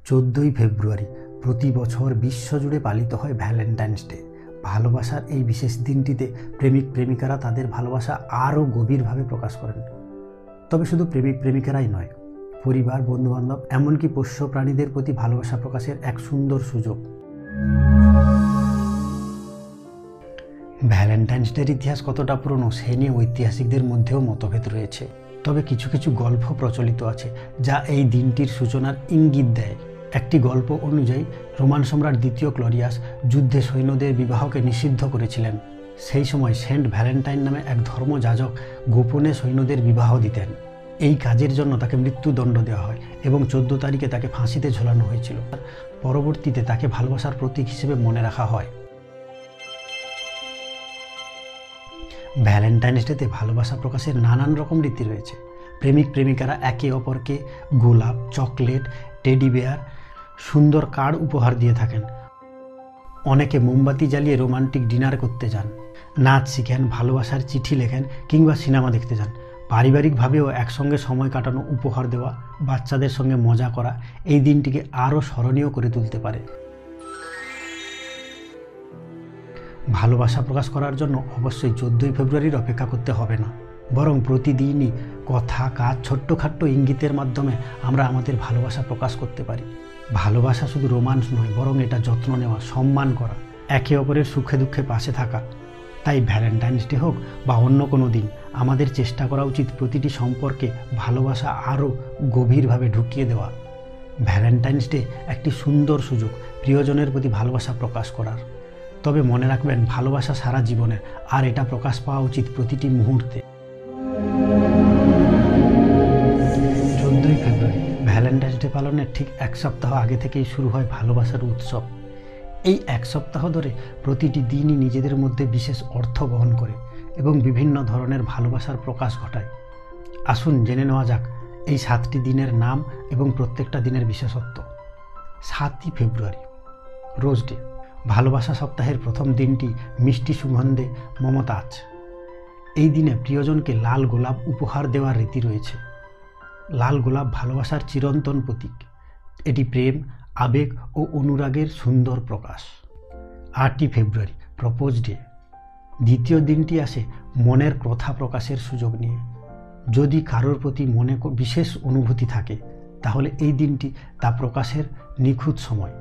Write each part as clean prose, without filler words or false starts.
14ই ফেব্রুয়ারি প্রতি বছর বিশ্বজুড়ে পালিত হয় ভ্যালেন্টাইন্স ডে। ভালোবাসার এই বিশেষ দিনটিতে প্রেমিক প্রেমিকারা তাদের ভালোবাসা আরও গভীরভাবে প্রকাশ করেন। তবে শুধু প্রেমিক প্রেমিকারাই নয়, পরিবার, বন্ধুবান্ধব, এমনকি পোষ্য প্রাণীদের প্রতি ভালোবাসা প্রকাশের এক সুন্দর সুযোগ। ভ্যালেন্টাইন্স ডের ইতিহাস কতটা পুরনো সে নিয়ে ঐতিহাসিকদের মধ্যেও মতভেদ রয়েছে। তবে কিছু কিছু গল্প প্রচলিত আছে যা এই দিনটির সূচনার ইঙ্গিত দেয়। একটি গল্প অনুযায়ী রোমান সম্রাট দ্বিতীয় ক্লডিয়াস যুদ্ধে সৈন্যদের বিবাহকে নিষিদ্ধ করেছিলেন। সেই সময় সেন্ট ভ্যালেন্টাইন নামে এক ধর্মযাজক গোপনে সৈন্যদের বিবাহ দিতেন। এই কাজের জন্য তাকে মৃত্যুদণ্ড দেওয়া হয় এবং 14 তারিখে তাকে ফাঁসিতে ঝোলানো হয়েছিল। পরবর্তীতে তাকে ভালোবাসার প্রতীক হিসেবে মনে রাখা হয়। ভ্যালেন্টাইন্স ডেতে ভালোবাসা প্রকাশের নানান রকম রীতি রয়েছে। প্রেমিক প্রেমিকারা একে অপরকে গোলাপ, চকলেট, টেডি বেয়ার, সুন্দর কার্ড উপহার দিয়ে থাকেন। অনেকে মোমবাতি জ্বালিয়ে রোমান্টিক ডিনার করতে যান, নাচ শিখেন, ভালোবাসার চিঠি লেখেন কিংবা সিনেমা দেখতে যান। পারিবারিকভাবেও একসঙ্গে সময় কাটানো, উপহার দেওয়া, বাচ্চাদের সঙ্গে মজা করা এই দিনটিকে আরও স্মরণীয় করে তুলতে পারে। ভালোবাসা প্রকাশ করার জন্য অবশ্যই 14ই ফেব্রুয়ারির অপেক্ষা করতে হবে না, বরং প্রতিদিনই কথা, কাজ, ছোট্টখাট্ট ইঙ্গিতের মাধ্যমে আমরা আমাদের ভালোবাসা প্রকাশ করতে পারি। ভালোবাসা শুধু রোমান্স নয়, বরং এটা যত্ন নেওয়া, সম্মান করা, একে অপরের সুখে দুঃখে পাশে থাকা। তাই ভ্যালেন্টাইন্স ডে হোক বা অন্য কোনো দিন, আমাদের চেষ্টা করা উচিত প্রতিটি সম্পর্কে ভালোবাসা আরও গভীরভাবে ঢুকিয়ে দেওয়া। ভ্যালেন্টাইন্স ডে একটি সুন্দর সুযোগ প্রিয়জনের প্রতি ভালোবাসা প্রকাশ করার। তবে মনে রাখবেন, ভালোবাসা সারা জীবনের, আর এটা প্রকাশ পাওয়া উচিত প্রতিটি মুহূর্তে। 14ই ফেব্রুয়ারি ভ্যালেন্টাইন্স ডে পালনের ঠিক এক সপ্তাহ আগে থেকেই শুরু হয় ভালোবাসার উৎসব। এই এক সপ্তাহ ধরে প্রতিটি দিনই নিজেদের মধ্যে বিশেষ অর্থ বহন করে এবং বিভিন্ন ধরনের ভালোবাসার প্রকাশ ঘটায়। আসুন জেনে নেওয়া যাক এই 7টি দিনের নাম এবং প্রত্যেকটা দিনের বিশেষত্ব। 7ই ফেব্রুয়ারি রোজ ডে। ভালোবাসা সপ্তাহের প্রথম দিনটি মিষ্টি সুগন্ধে মমতাজ। এই দিনে প্রিয়জনকে লাল গোলাপ উপহার দেওয়ার রীতি রয়েছে। লাল গোলাপ ভালোবাসার চিরন্তন প্রতীক। এটি প্রেম, আবেগ ও অনুরাগের সুন্দর প্রকাশ। 8ই ফেব্রুয়ারি প্রপোজ ডে। দ্বিতীয় দিনটি আসে মনের কথা প্রকাশের সুযোগ নিয়ে। যদি কারোর প্রতি মনে বিশেষ অনুভূতি থাকে, তাহলে এই দিনটি তা প্রকাশের নিখুঁত সময়।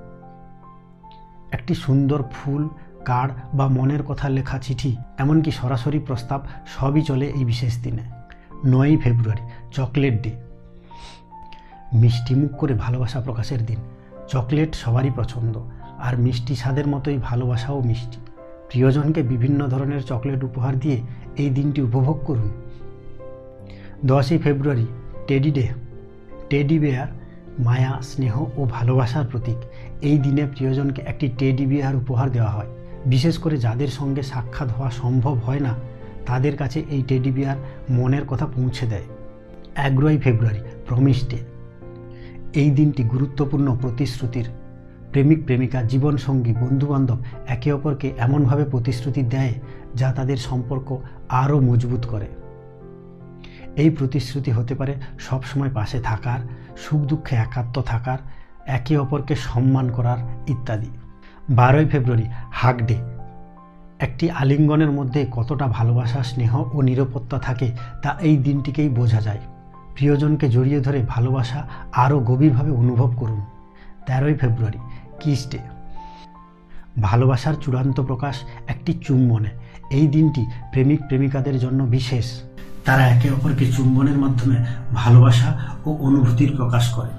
একটি সুন্দর ফুল, কার্ড বা মনের কথা লেখা চিঠি, এমনকি সরাসরি প্রস্তাব সবই চলে এই বিশেষ দিনে। 9ই ফেব্রুয়ারি চকলেট ডে। মিষ্টি মুখ করে ভালোবাসা প্রকাশের দিন। চকলেট সবারই পছন্দ, আর মিষ্টি স্বাদের মতোই ভালোবাসাও মিষ্টি। প্রিয়জনকে বিভিন্ন ধরনের চকলেট উপহার দিয়ে এই দিনটি উপভোগ করুন। 10ই ফেব্রুয়ারি টেডি ডে। টেডি বেয়ার মায়া, স্নেহ ও ভালোবাসার প্রতীক। এই দিনে প্রিয়জনকে একটি টেডি বিয়ার উপহার দেওয়া হয়। বিশেষ করে যাদের সঙ্গে সাক্ষাৎ হওয়া সম্ভব হয় না, তাদের কাছে এই টেডি বিয়ার মনের কথা পৌঁছে দেয়। 11ই ফেব্রুয়ারি প্রমিস ডে। এই দিনটি গুরুত্বপূর্ণ প্রতিশ্রুতির। প্রেমিক প্রেমিকা, জীবনসঙ্গী, বন্ধুবান্ধব একে অপরকে এমনভাবে প্রতিশ্রুতি দেয় যা তাদের সম্পর্ক আরও মজবুত করে। এই প্রতিশ্রুতি হতে পারে সবসময় পাশে থাকার, সুখ দুঃখে একাত্ম থাকার, একে অপরকে সম্মান করার ইত্যাদি। 12ই ফেব্রুয়ারি হাগ ডে। একটি আলিঙ্গনের মধ্যে কতটা ভালোবাসা, স্নেহ ও নিরাপত্তা থাকে তা এই দিনটিকেই বোঝা যায়। প্রিয়জনকে জড়িয়ে ধরে ভালোবাসা আরও গভীরভাবে অনুভব করুন। 13ই ফেব্রুয়ারি কিস ডে। ভালোবাসার চূড়ান্ত প্রকাশ একটি চুম্বনে। এই দিনটি প্রেমিক প্রেমিকাদের জন্য বিশেষ। তারা একে অপরকে চুম্বনের মাধ্যমে ভালোবাসা ও অনুভূতির প্রকাশ করে।